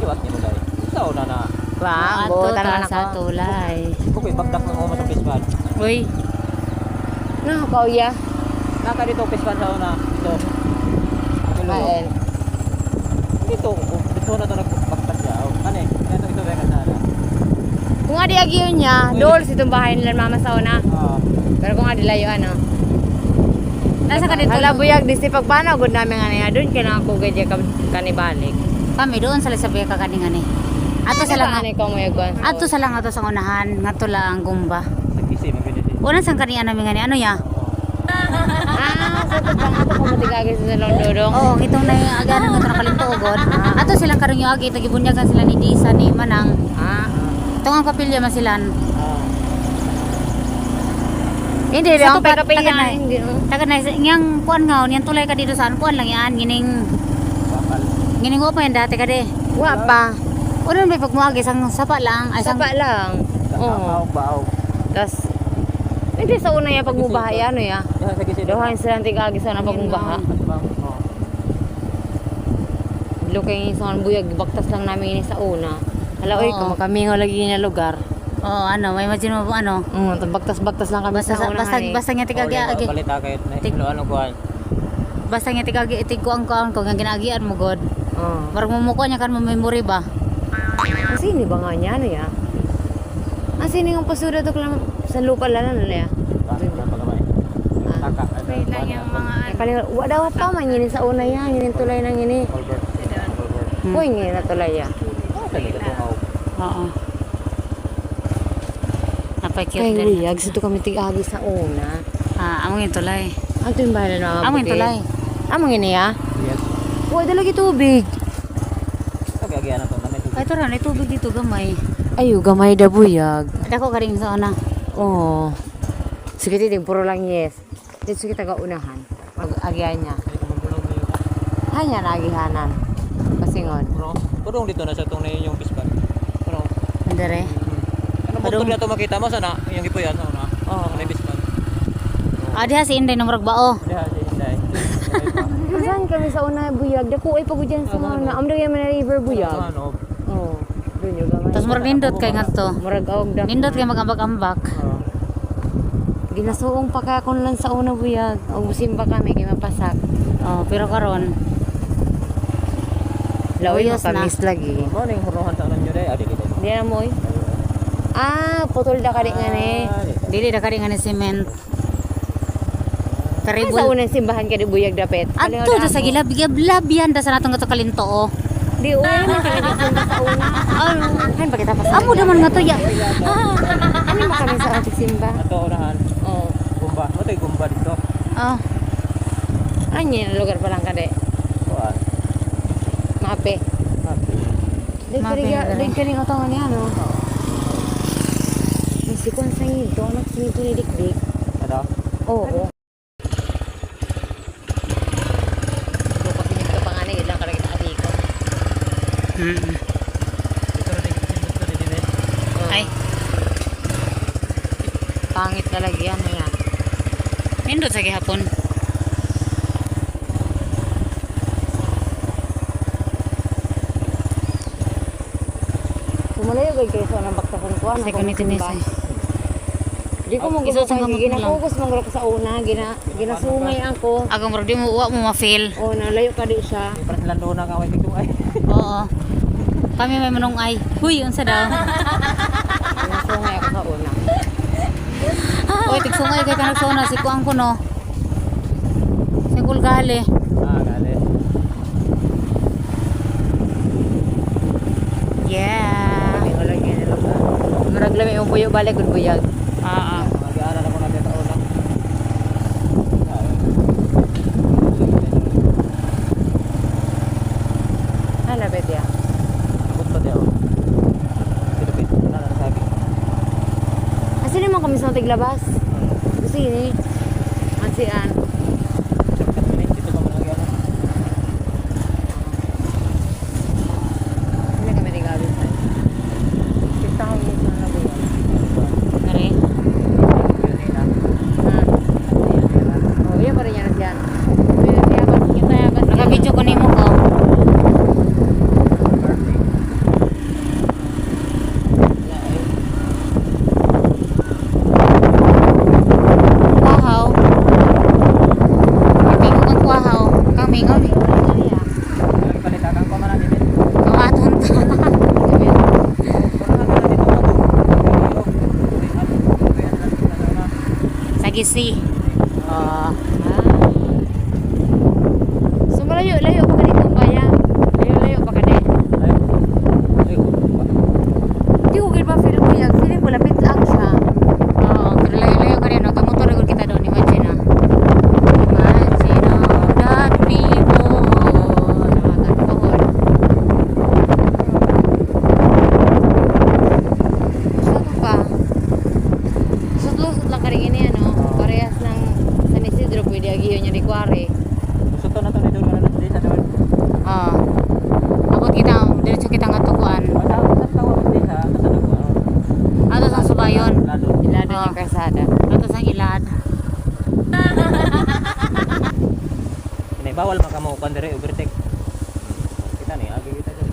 liwat ni mo dai. Sa una na. Bang, Ato buutan ta man sa ako. tulay. Kukoy bagdak ng umo sa pispan. Uy, Nakakauya. Naka dito pispan sa una. Dito. Kain. Dito na to nagbagtak ya. Ano eh? Ito ba ka sana? Kung adi agyo niya, dols itong bahay nila mama sa una. Ah. Pero kung adi layo ano. nasa ka dito? Hala buyag di si pagpana gud namin nga niya doon kay ako gadya kanibalik. Kami doon sa Lisabia kakaningan eh. Ato sa lang. Ano ikaw mo yagwan? Ato sa lang ato sa unahan, ngato lang gumba. Nagkisi mo ganito. Una sang kaniya namin ngani ano ya? So pag ato ko matigagay sa salong dodong. Oo, itong na aganan nga nakalinto ugod. Ato silang karong yung agi tagibunyagan sila ni Disa ni Manang. Itong ang kapilya masilan. Hindi rin ang pagkapilya na hindi. Taga na yang kuan nga yan tulay ka dito saan kuan lang yan gining Bakal. gining ko pa yan dati ka de. Wa pa. Una may pagmuagi sang sapa lang ay sang Sapa lang. Oo. Baog. Tas hindi sa una ya pagmubaha ano ya. Sa gisi. Dohan sila tigagi sa na pagmubaha. Lukay sa buyag baktas lang namin ini sa una. Hala oy, Oo. kumakamingaw lagi na lugar. oh ano may imagine mo ano Baktas-baktas lang kami basta sa una. basta nga tigagi agi. Balita kahit na Tik- ano kuan. Basta nga tigagi itig ko ang ko nga ginaagian mo god. Oh. Marag mumuko niya kan mo memory ba? Kasi ni ba nga niya ano ya? Kasi ni ang pasuda to lang sa lupa lang ano ya. Bakit na pagamay? Taka. Wait lang yung mga Kaliwa wa daw pa man yun sa una ya, yun tulay nang ini. Colbert. Uy, ngin na tulay ya. Talaga tungaw. oo. Napay-cute Kay din. wiyag sa kami tigagi sa una. Among yung tulay. Ato yung bahala na mga Among yung tulay. Among ini ya. Yes. Uy, dalagi tubig. Kagagyan na to na may tubig. Ay ito rin, may tubig dito gamay. Ayo, gamay da buyag. Dako ka rin sa una. Oo. Sige, titig, puro lang yes. Dito sige taga-unahan. Pag-agyan niya. Hindi ko magulog na yun. Hanya na agihanan. Kasingon. Bro, pudong dito na sa itong na yung pispan. Bro, Andere. ano mo Padung. na ito makita mo sana? Yung gipuyan sa una. Oo. Ano yung pispan? Diha si Inday ng murag bao. Hindi ha, si Inday. Saan kami sa una buyag? Dako ay pagod dyan sa mga na. Amdo yung mga river buyag. Ano? Oo. Doon yung gamay. Tapos murag nindot kay ngadto. Murag awag da. Nindot kay magambak-ambak. Ginasuong pa ka kung lang sa una buyag. O musimba kami kay mapasak. Oh, pero karon Laway Uyos na. makamis lagi. Ano yung huruhan sa ano nyo rin? Adi kita. Di na mo putol da ka rin nga ni. dili na kari nga ni cement. Ay, sa Karibol. unang simbahan ka di buyag dapet. Adto da sa gilab-gilab yan da sa natong nga to kalinto oh. Di uwi naman kami di simba sa una. Ay, pakita pa sa Amo naman nga to ya. Ano mo kami sa ating simba? Ato unahan. Oo. Gumba. Ano yung gumba dito? Oh. Ano yun? Lugar pa lang ka de. Kuan. Mape. Mape, dali. Dahil ka rin ito nga niya, no? May sikon sa ngito. Anak sa ngito ni Dikdik. Ano? Oo. So, pag pinigto pa nga na, yun lang ka rin nakatiko. Ito rin yung sinunod ko din eh. Ay, Pangit talaga yan, yan. nindot sa gihapon. Sumalayo gay kayo sa nang baktasan ko. Sa kunitin ni say. Di ko mong Iso sa gusto gamot kay mo lang. ginafocus mong ko sa una. Ginasungay ako. Agang murag di mo uwa mo ma-feel. O, nalayo ka di siya. Parang lando na ka. Wait, ay. Oo. Kami may manong ay. Huy, unsa daw? Ginasungay ako sa una. Oy, tigsungay kay kanang sona si kuang ko no. Si Kulgale. Galit. Yeah. Hindi ko lang yan nila ba. Maraglam yung buyo balik kung buyag. Mag-aaral ako natin sa una. Ano, bet ya? Abot pa diyo. Pilipit. Wala na nasabi. Kasi naman kami sa tiglabas. Kasi ini. Ansian. Shortcut mo dito ka mga gano'n. Hindi kami tigabis. Kita ko yung sa nabuyag. Nari. Yun eh na. Oh, iya pa rin yan dyan. Yung tayaban. Naka-video ko nimo ko. Legacy. Ah. So malayo-layo pa kanito ang bayan. Layo-layo pa kanito. Ay, ay, ba? Di ko gid ba feel ko yan. Feeling ko lapit lang siya. Oo, pero layo-layo ka rin. Gamotor agad kita doon. Imagine na. Imagine all that people. Nakagantoon. Saan pa? Lusot-lusot lang ka rin yan, no? Parehas ng San Isidro. Pwede agiyo niya di Kuwari. Gusto to na to dito na di sa doon. Oo. Abot kita. Diretso kita nga tukuan. Wala sa tawag di sa kasadag ko. Ato sa Subayon. Lado. Ilado niya kasada. Ato sa Ilad. Ini bawal makamukan dire overtake. Kita nih, agi kita dyan.